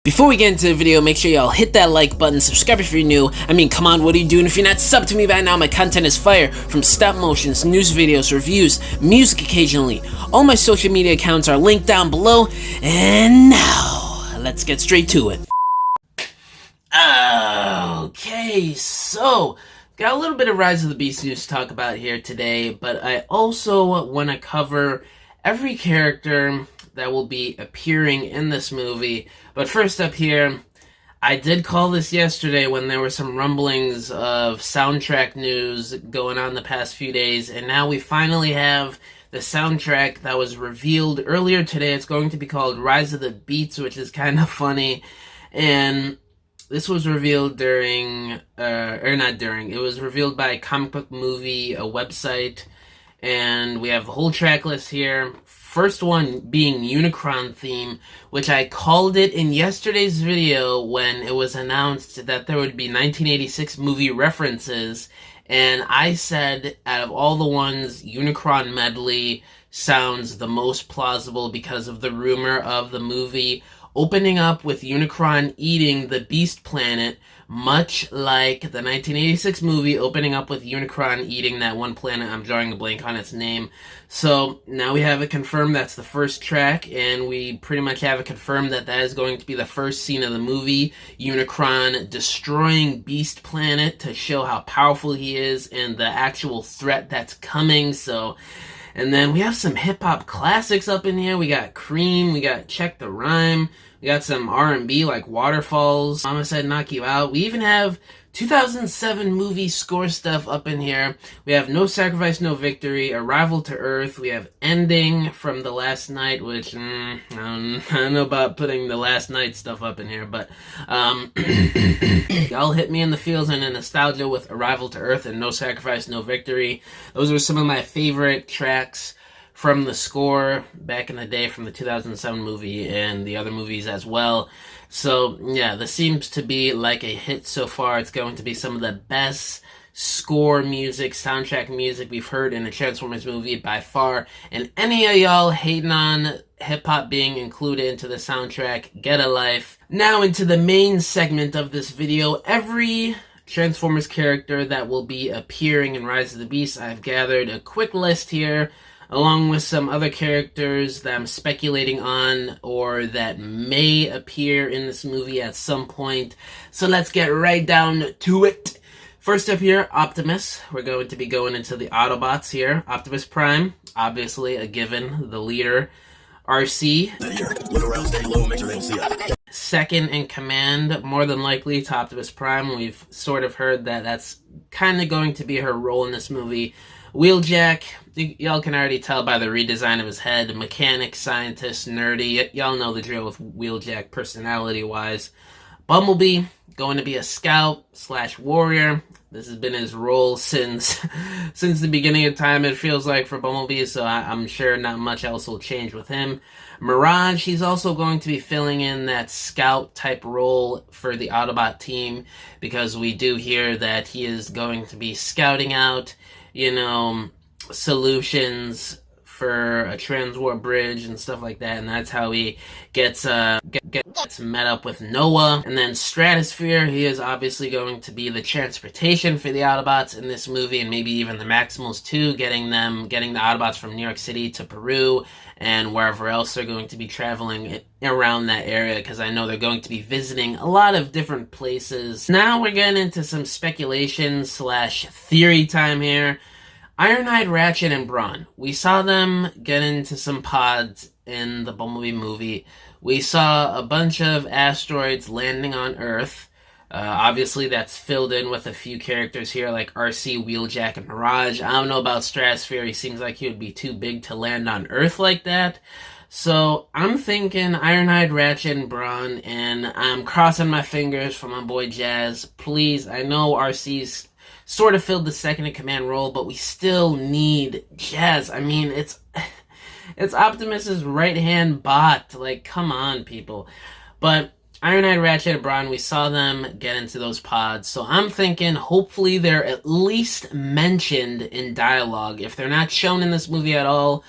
Before we get into the video, make sure y'all hit that like button, subscribe if you're new. I mean, come on, what are you doing if you're not subbed to me by now? My content is fire, from stop motions, news videos, reviews, music occasionally. All my social media accounts are linked down below, and now, let's get straight to it. Okay, so, got a little bit of Rise of the Beast news to talk about here today, but I also want to cover every character that will be appearing in this movie. But first up here, I did call this yesterday when there were some rumblings of soundtrack news going on the past few days, and now we finally have the soundtrack that was revealed earlier today. It's going to be called Rise of the Beats, which is kind of funny, and this was revealed during, it was revealed by Comic Book Movie, a website, and we have the whole track list here. First one being Unicron theme, which I called it in yesterday's video when it was announced that there would be 1986 movie references, and I said out of all the ones, Unicron medley sounds the most plausible because of the rumor of the movie opening up with Unicron eating the Beast Planet, much like the 1986 movie opening up with Unicron eating that one planet. I'm drawing a blank on its name. So now we have it confirmed that's the first track, and we pretty much have it confirmed that that is going to be the first scene of the movie. Unicron destroying Beast Planet to show how powerful he is and the actual threat that's coming. So, and then we have some hip-hop classics up in here. We got Cream, we got Check the Rhyme, we got some R&B like Waterfalls, Mama Said Knock You Out. We even have 2007 movie score stuff up in here. We have No Sacrifice, No Victory, Arrival to Earth. We have Ending from The Last Night, which, I don't know about putting The Last Night stuff up in here, but, y'all hit me in the feels and in nostalgia with Arrival to Earth and No Sacrifice, No Victory. Those are some of my favorite tracks from the score back in the day from the 2007 movie and the other movies as well. So, yeah, this seems to be like a hit so far. It's going to be some of the best score music, soundtrack music we've heard in a Transformers movie by far. And any of y'all hating on hip-hop being included into the soundtrack, get a life. Now into the main segment of this video. Every Transformers character that will be appearing in Rise of the Beast, I've gathered a quick list here, along with some other characters that I'm speculating on or that may appear in this movie at some point. So let's get right down to it. First up here, Optimus. We're going to be going into the Autobots here. Optimus Prime, obviously a given, the leader. RC, second in command, more than likely to Optimus Prime. We've sort of heard that that's kind of going to be her role in this movie. Wheeljack, y'all can already tell by the redesign of his head. Mechanic, scientist, nerdy. Y'all know the drill with Wheeljack personality-wise. Bumblebee, going to be a scout/warrior. This has been his role since the beginning of time, it feels like, for Bumblebee, so I'm sure not much else will change with him. Mirage, he's also going to be filling in that scout-type role for the Autobot team, because we do hear that he is going to be scouting out, you know, solutions for a transwarp bridge and stuff like that, and that's how he gets met up with Noah. And then Stratosphere, he is obviously going to be the transportation for the Autobots in this movie, and maybe even the Maximals too, getting the Autobots from New York City to Peru and wherever else they're going to be traveling around that area, because I know they're going to be visiting a lot of different places. Now we're getting into some speculation/theory time here. Ironhide, Ratchet, and Brawn. We saw them get into some pods in the Bumblebee movie. We saw a bunch of asteroids landing on Earth. Obviously, that's filled in with a few characters here like RC, Wheeljack, and Mirage. I don't know about Stratosphere. He seems like he would be too big to land on Earth like that. So I'm thinking Ironhide, Ratchet, and Brawn, and I'm crossing my fingers for my boy Jazz. Please, I know RC's sort of filled the second-in-command role, but we still need Jazz. I mean, it's Optimus's right-hand bot. Like, come on, people. But Ironhide, Ratchet, and Brawn, we saw them get into those pods, so I'm thinking hopefully they're at least mentioned in dialogue. If they're not shown in this movie at all,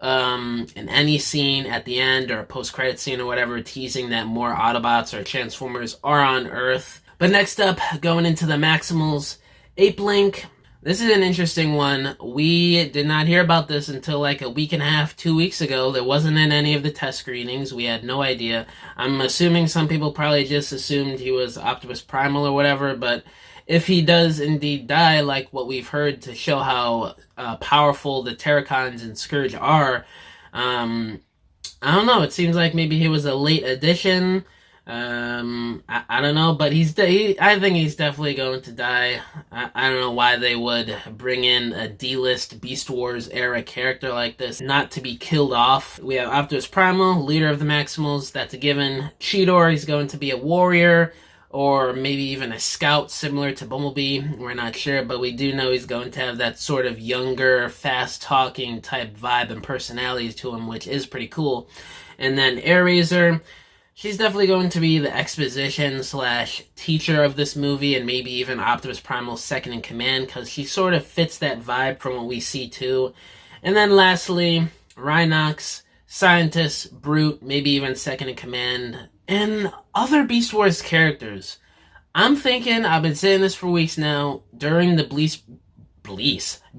in any scene at the end or a post-credit scene or whatever, teasing that more Autobots or Transformers are on Earth. But next up, going into the Maximals, Ape Link. This is an interesting one. We did not hear about this until like a week and a half, 2 weeks ago. There wasn't in any of the test screenings. We had no idea. I'm assuming some people probably just assumed he was Optimus Primal or whatever, but if he does indeed die, like what we've heard to show how powerful the Terracons and Scourge are, I don't know. It seems like maybe he was a late addition. I don't know, but I think he's definitely going to die. I don't know why they would bring in a D-list Beast Wars era character like this not to be killed off. We have Optimus Primal, leader of the Maximals. That's a given. Cheetor, he's going to be a warrior or maybe even a scout similar to Bumblebee. We're not sure, but we do know he's going to have that sort of younger, fast-talking type vibe and personality to him, which is pretty cool. And then Airazor, she's definitely going to be the exposition / teacher of this movie, and maybe even Optimus Primal's second in command, because she sort of fits that vibe from what we see too. And then lastly, Rhinox, scientist, brute, maybe even second in command, and other Beast Wars characters. I'm thinking, I've been saying this for weeks now, during the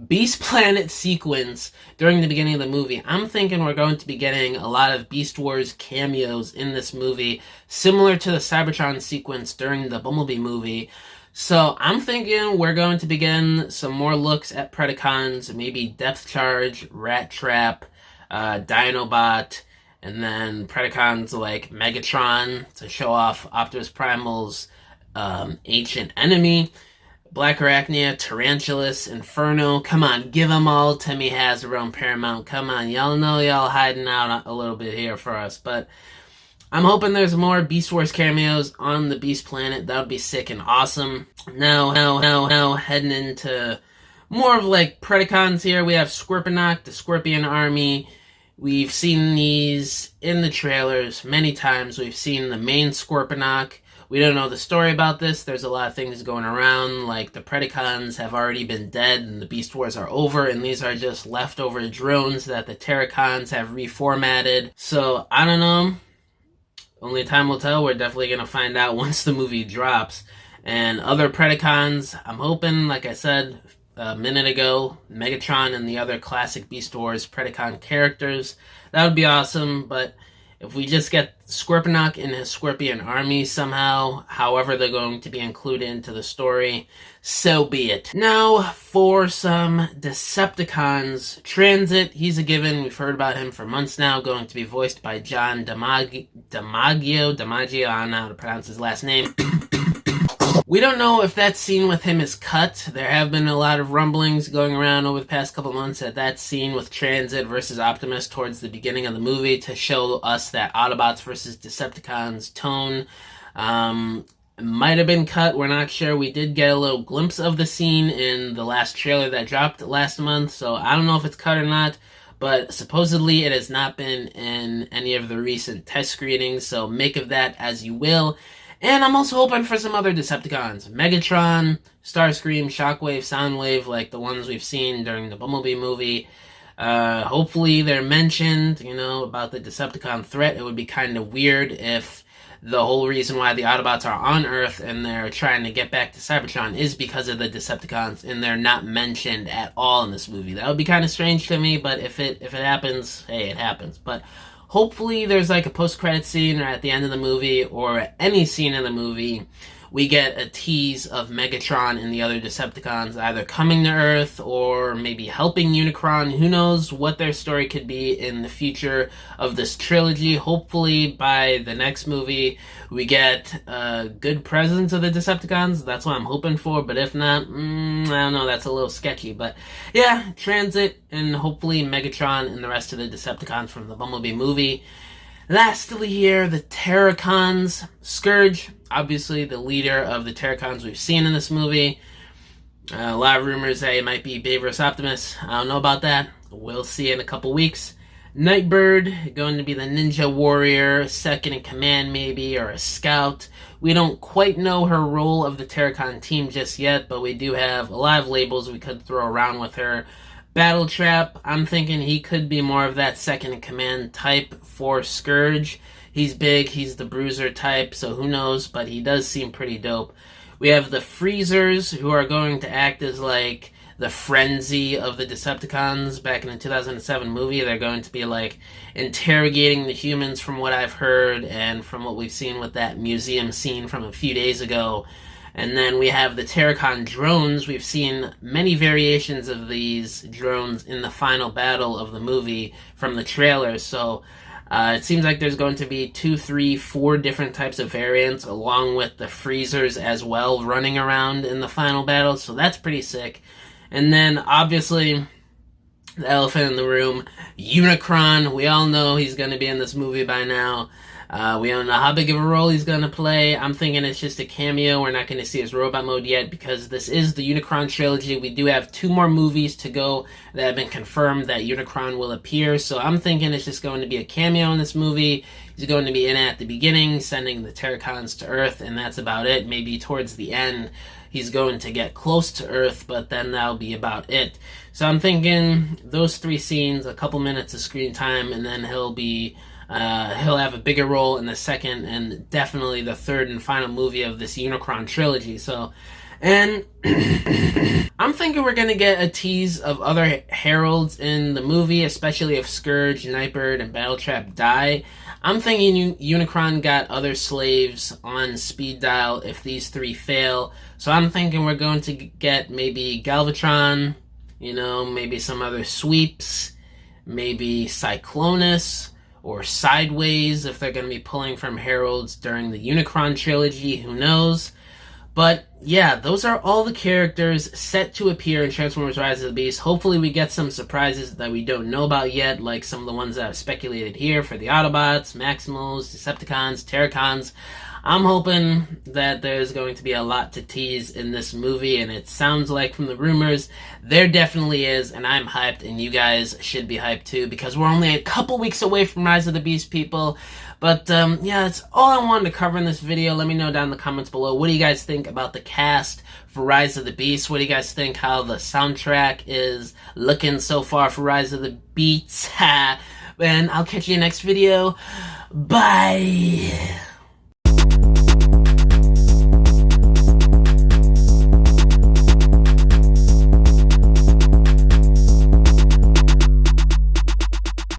Beast Planet sequence during the beginning of the movie, I'm thinking we're going to be getting a lot of Beast Wars cameos in this movie, similar to the Cybertron sequence during the Bumblebee movie. So I'm thinking we're going to begin some more looks at Predacons, maybe Depth Charge, Rat Trap, Dinobot, and then Predacons like Megatron to show off Optimus Primal's ancient enemy. Black Arachnia, Tarantulas, Inferno. Come on, give them all to me, Hasbro and Paramount. Come on, y'all know y'all hiding out a little bit here for us. But I'm hoping there's more Beast Wars cameos on the Beast Planet. That would be sick and awesome. Now, heading into more of like Predacons here. We have Scorponok, the Scorpion Army. We've seen these in the trailers many times. We've seen the main Scorponok. We don't know the story about this. There's a lot of things going around, like the Predacons have already been dead and the Beast Wars are over, and these are just leftover drones that the Terracons have reformatted. So, I don't know. Only time will tell. We're definitely going to find out once the movie drops. And other Predacons, I'm hoping, like I said a minute ago, Megatron and the other classic Beast Wars Predacon characters. That would be awesome, but if we just get Scorponok and his Scorpion Army somehow, however they're going to be included into the story, so be it. Now, for some Decepticons. Transit, he's a given. We've heard about him for months now, going to be voiced by John DiMaggio, I don't know how to pronounce his last name. We don't know if that scene with him is cut. There have been a lot of rumblings going around over the past couple months that scene with Transit versus Optimus towards the beginning of the movie to show us that Autobots versus Decepticons tone might have been cut. We're not sure. We did get a little glimpse of the scene in the last trailer that dropped last month, so I don't know if it's cut or not. But supposedly it has not been in any of the recent test screenings, so make of that as you will. And I'm also hoping for some other Decepticons. Megatron, Starscream, Shockwave, Soundwave, like the ones we've seen during the Bumblebee movie. Hopefully they're mentioned, about the Decepticon threat. It would be kind of weird if the whole reason why the Autobots are on Earth and they're trying to get back to Cybertron is because of the Decepticons, and they're not mentioned at all in this movie. That would be kind of strange to me, but if it happens, hey, it happens. But hopefully there's like a post-credit scene or at the end of the movie or any scene in the movie, we get a tease of Megatron and the other Decepticons either coming to Earth or maybe helping Unicron. Who knows what their story could be in the future of this trilogy. Hopefully by the next movie we get a good presence of the Decepticons. That's what I'm hoping for, but if not, I don't know, that's a little sketchy. But yeah, Transit and hopefully Megatron and the rest of the Decepticons from the Bumblebee movie. Lastly here, the Terracons. Scourge, obviously the leader of the Terracons we've seen in this movie. A lot of rumors that it might be Babe vs. Optimus. I don't know about that. We'll see in a couple weeks. Nightbird, going to be the ninja warrior, second in command maybe, or a scout. We don't quite know her role of the Terracon team just yet, but we do have a lot of labels we could throw around with her. Battle Trap, I'm thinking he could be more of that second in command type for Scourge. He's big, he's the bruiser type, so who knows, but he does seem pretty dope. We have the Freezers, who are going to act as like the frenzy of the Decepticons back in the 2007 movie. They're going to be like interrogating the humans from what I've heard and from what we've seen with that museum scene from a few days ago. And then we have the Terracon drones. We've seen many variations of these drones in the final battle of the movie from the trailer. So it seems like there's going to be 2, 3, 4 different types of variants along with the Freezers as well running around in the final battle. So that's pretty sick. And then obviously the elephant in the room, Unicron. We all know he's going to be in this movie by now. We don't know how big of a role he's going to play. I'm thinking it's just a cameo. We're not going to see his robot mode yet because this is the Unicron trilogy. We do have 2 more movies to go that have been confirmed that Unicron will appear. So I'm thinking it's just going to be a cameo in this movie. He's going to be in at the beginning, sending the Terracons to Earth, and that's about it. Maybe towards the end, he's going to get close to Earth, but then that'll be about it. So I'm thinking those 3 scenes, a couple minutes of screen time, and then he'll have a bigger role in the second and definitely the third and final movie of this Unicron trilogy. So, and I'm thinking we're going to get a tease of other heralds in the movie, especially if Scourge, Nightbird, and Battletrap die. I'm thinking Unicron got other slaves on speed dial if these 3 fail. So I'm thinking we're going to get maybe Galvatron, maybe some other sweeps, maybe Cyclonus, or Sideways if they're going to be pulling from heralds during the Unicron trilogy, who knows. But yeah, those are all the characters set to appear in Transformers Rise of the Beast. Hopefully we get some surprises that we don't know about yet, like some of the ones that I've speculated here for the Autobots, Maximals, Decepticons, Terracons. I'm hoping that there's going to be a lot to tease in this movie, and it sounds like from the rumors, there definitely is, and I'm hyped, and you guys should be hyped too, because we're only a couple weeks away from Rise of the Beast, people. But yeah, that's all I wanted to cover in this video. Let me know down in the comments below, what do you guys think about the cast for Rise of the Beast? What do you guys think how the soundtrack is looking so far for Rise of the Beast? And I'll catch you in the next video. Bye!